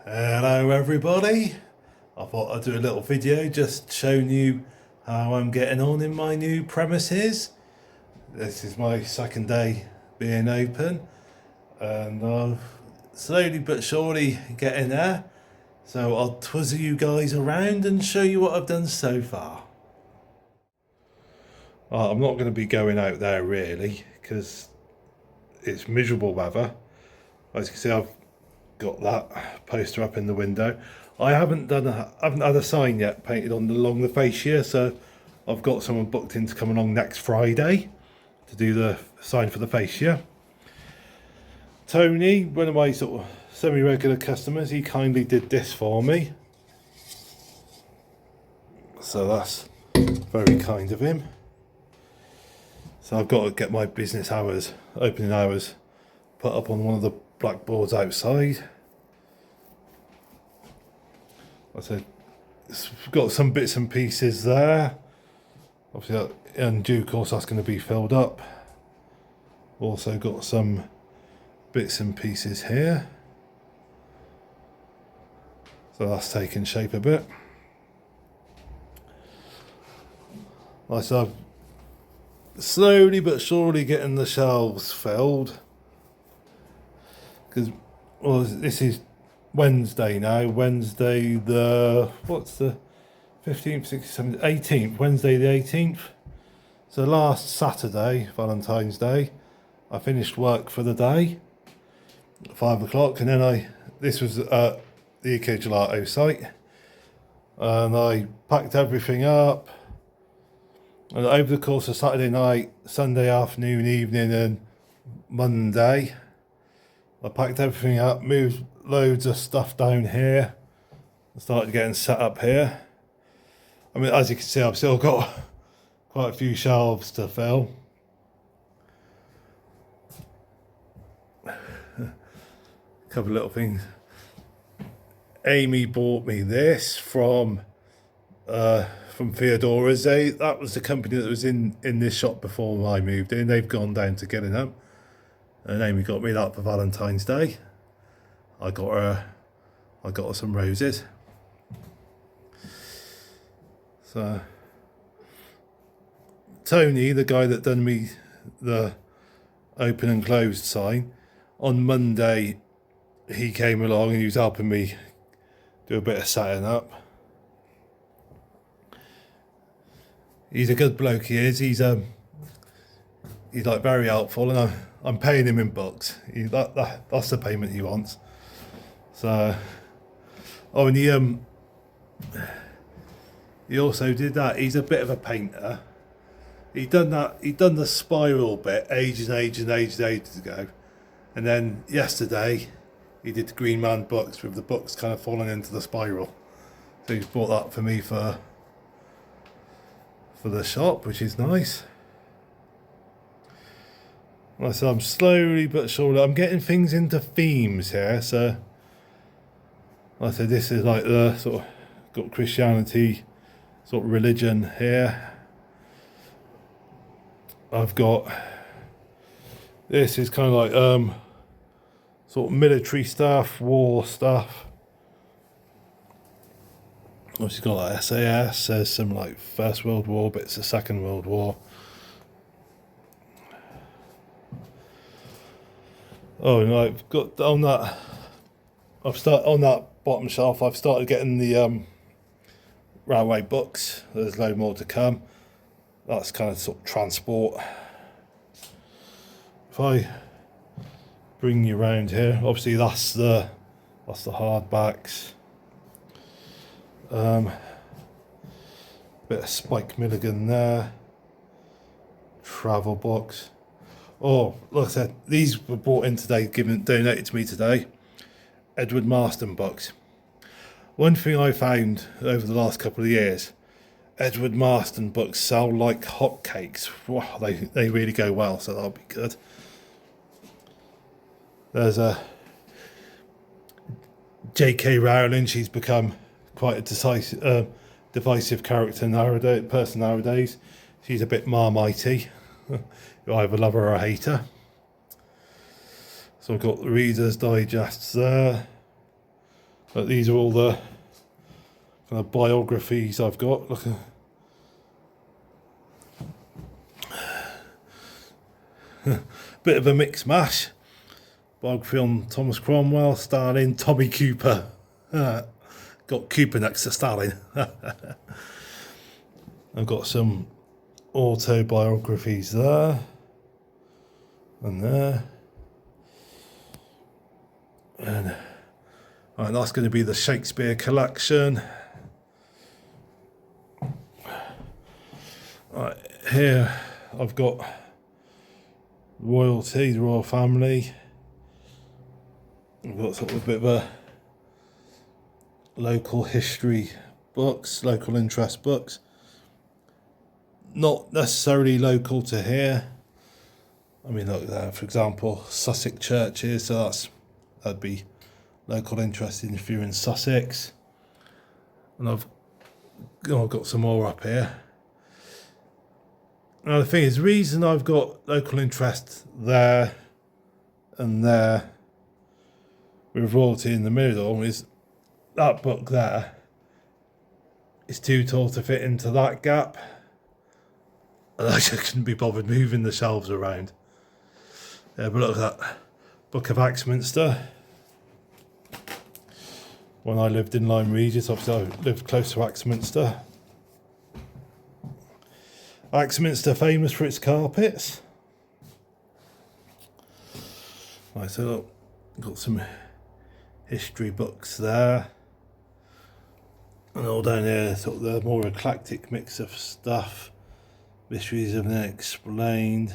Hello everybody, I thought I'd do a little video just showing you how I'm getting on in my new premises. This is my second day being open and I'm slowly but surely getting there. So I'll twizzle you guys around and show you what I've done so far. I'm not going to be going out there really because it's miserable weather. As you can see, I've got that poster up in the window. I haven't had a sign yet painted along the fascia, so I've got someone booked in to come along next Friday to do the sign for the fascia. Tony, one of my sort of semi-regular customers, he kindly did this for me, so that's very kind of him. So I've got to get my business hours, opening hours, put up on one of the blackboards outside. I said, it's got some bits and pieces there. Obviously, in due course, that's going to be filled up. Also got some bits and pieces here. So that's taking shape a bit. Like I said, I'm slowly but surely getting the shelves filled. Because, well, this is Wednesday now. Wednesday the, what's the 15th, 16th, 18th? Wednesday the 18th. So last Saturday, Valentine's Day, I finished work for the day at 5 o'clock, and then this was at the Eco Gelato site, and I packed everything up. And over the course of Saturday night, Sunday afternoon, evening, and Monday, I packed everything up, moved loads of stuff down here, and started getting set up here. I mean, as you can see, I've still got quite a few shelves to fill. A couple of little things. Amy bought me this from Theodora's. That was the company that was in this shop before I moved in. They've gone down to Gillingham, and Amy got me that for Valentine's Day. I got her some roses. So Tony, the guy that done me the open and closed sign, on Monday he came along and he was helping me do a bit of setting up. He's a good bloke, he is. He's like very helpful, and I'm paying him in books. That's the payment he wants. So, oh, and he also did that. He's a bit of a painter. He done the spiral bit ages ago, and then yesterday he did the Green Man books with the books kind of falling into the spiral. So he's bought that for me for the shop, which is nice. Like I said, I'm slowly but surely I'm getting things into themes here. So like I said, this is like the sort of got Christianity, sort of religion here. I've got, this is kind of like sort of military stuff, war stuff. Obviously got like SAS, there's some like First World War bits of Second World War. Oh, and I've got on that, on that bottom shelf, I've started getting the railway books. There's a load more to come. That's kind of sort of transport. If I bring you around here, obviously that's the hardbacks. Bit of Spike Milligan there. Travel box. Oh, like I said, these were brought in today, donated to me today. Edward Marston books. One thing I found over the last couple of years, Edward Marston books sell like hotcakes. Wow, they really go well, so that'll be good. There's a J.K. Rowling. She's become quite a divisive character nowadays. She's a bit marmitey. You either love her or hate her. So I've got the Reader's Digests there. But these are all the kind of biographies I've got. Look, bit of a mixed mash. Biography on Thomas Cromwell, Stalin, Tommy Cooper. Got Cooper next to Stalin. I've got some autobiographies there and there. And right, that's going to be the Shakespeare collection. Right, here I've got royalty, the royal family. I've got sort of a bit of a local history books, local interest books. Not necessarily local to here. I mean, look there, for example, Sussex churches. So that'd be local interest if you're in Sussex. And I've got some more up here. Now the thing is, the reason I've got local interest there and there with royalty in the middle is that book there is too tall to fit into that gap. And I just couldn't be bothered moving the shelves around. Yeah, but look at that. Book of Axminster. When I lived in Lyme Regis, obviously I lived close to Axminster. Axminster famous for its carpets. Right, so look, got some history books there. And all down here, sort of the more eclectic mix of stuff. Mysteries of the Unexplained,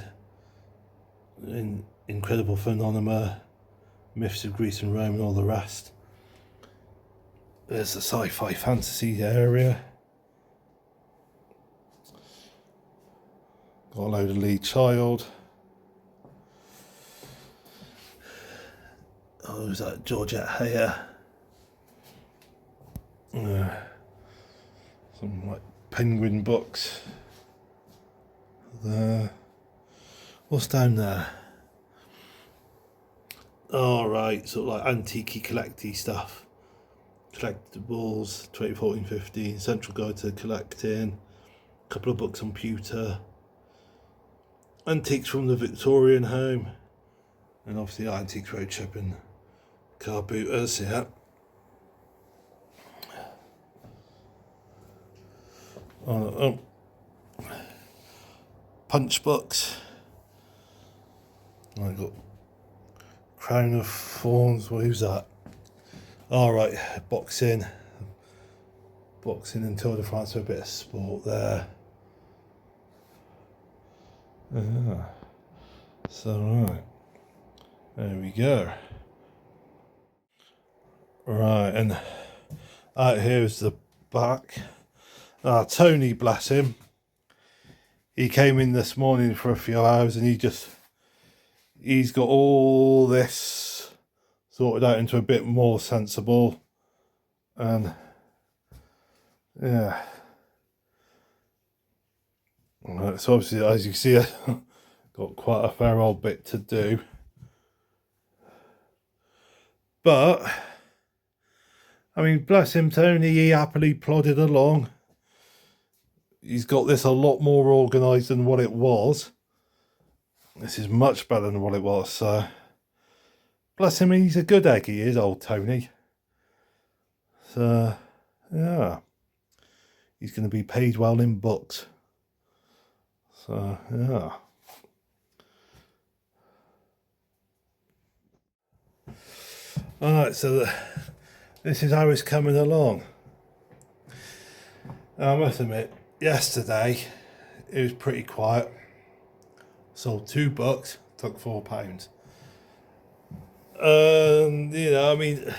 Incredible Phenomena, Myths of Greece and Rome and all the rest. There's the sci-fi fantasy area. Got a load of Lee Child. Oh, who's that? Georgette Heyer. Some like Penguin books. There. What's down there? Oh, right, sort of like antique collecty stuff. Collectibles, 2014-15, Central Guide to Collecting, a couple of books on pewter, antiques from the Victorian home, and obviously Antiques Roadshow and car booters, yeah. Oh. Punch books. I got Crown of Thorns. Well, who's that? All right, boxing and Tour de France. A bit of sport there. So right, there we go. Right, and out here's the back. Tony, bless him. He came in this morning for a few hours and he's got all this sorted out into a bit more sensible. And yeah. So obviously, as you see, got quite a fair old bit to do. But, I mean, bless him, Tony, he happily plodded along. He's got this a lot more organised than what it was. This is much better than what it was, so bless him, he's a good egg, he is, old Tony. So, yeah. He's going to be paid well in books. So, yeah. Alright, so this is how it's coming along. Now, I must admit, yesterday it was pretty quiet. Sold 2 books, took £4. You know, I mean,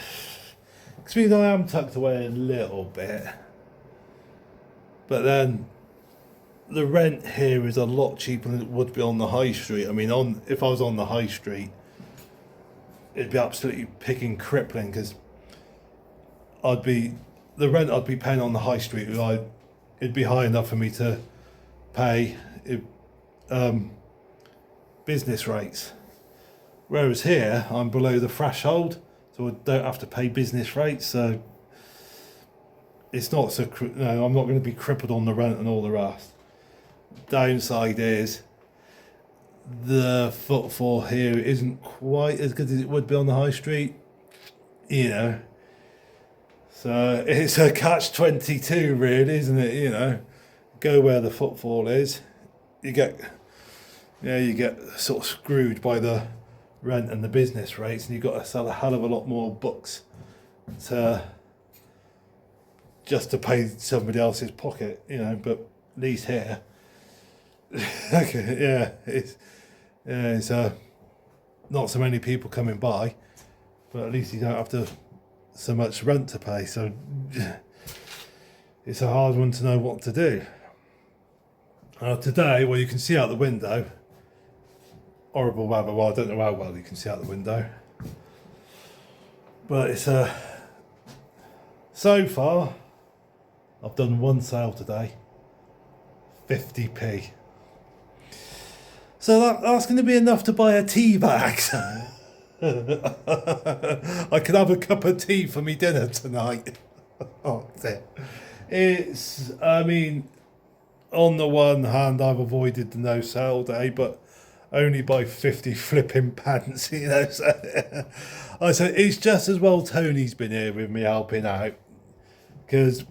because I am tucked away a little bit, but then the rent here is a lot cheaper than it would be on the high street. I mean, if I was on the high street, it'd be absolutely picking crippling, because the rent I'd be paying on the high street, it'd be high enough for me to pay business rates. Whereas here, I'm below the threshold, so I don't have to pay business rates. So it's not so. No, I'm not going to be crippled on the rent and all the rest. Downside is the footfall here isn't quite as good as it would be on the high street. You know. So it's a catch-22, really, isn't it? You know, go where the footfall is. You get sort of screwed by the rent and the business rates, and you've got to sell a hell of a lot more books just to pay somebody else's pocket, you know. But at least here, okay, it's not so many people coming by, but at least you don't have to so much rent to pay. So it's a hard one to know what to do. Today, well, you can see out the window. Horrible weather. Well, I don't know how well you can see out the window, but it's so far I've done one sale today, 50p. So that's going to be enough to buy a tea bag. I could have a cup of tea for me dinner tonight. Oh, it's, I mean, on the one hand, I've avoided the no sale day, but only by 50 flipping pence, you know. So I said it's just as well Tony's been here with me helping out, because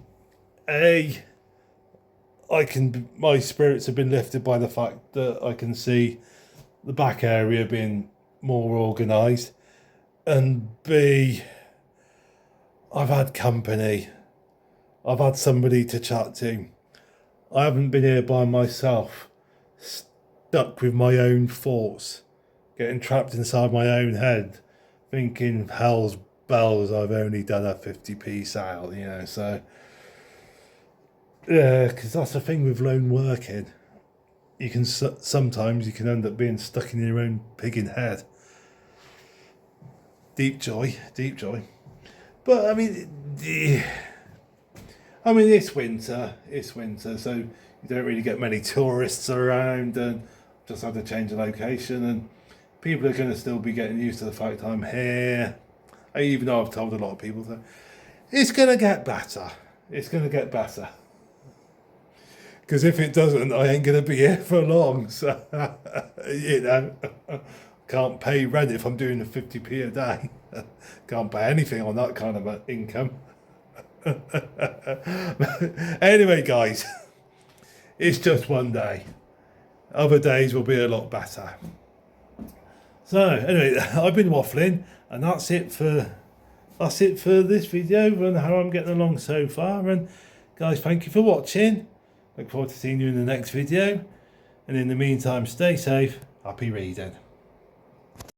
my spirits have been lifted by the fact that I can see the back area being more organised, and B, I've had company. I've had somebody to chat to. I haven't been here by myself, stuck with my own thoughts, getting trapped inside my own head, thinking, hell's bells, I've only done a 50p sale, you know. So yeah, because that's the thing with lone working. You can sometimes you can end up being stuck in your own pigging head. Deep joy. But I mean, it's winter, so you don't really get many tourists around, and just had to change the location, and people are going to still be getting used to the fact I'm here. Even though I've told a lot of people that it's going to get better. It's going to get better. Because if it doesn't, I ain't going to be here for long. So, you know, can't pay rent if I'm doing a 50p a day. Can't pay anything on that kind of income. Anyway, guys, it's just one day. Other days will be a lot better. So, anyway, I've been waffling, and that's it for this video and how I'm getting along so far. And guys, thank you for watching. Look forward to seeing you in the next video. And in the meantime, stay safe. Happy reading.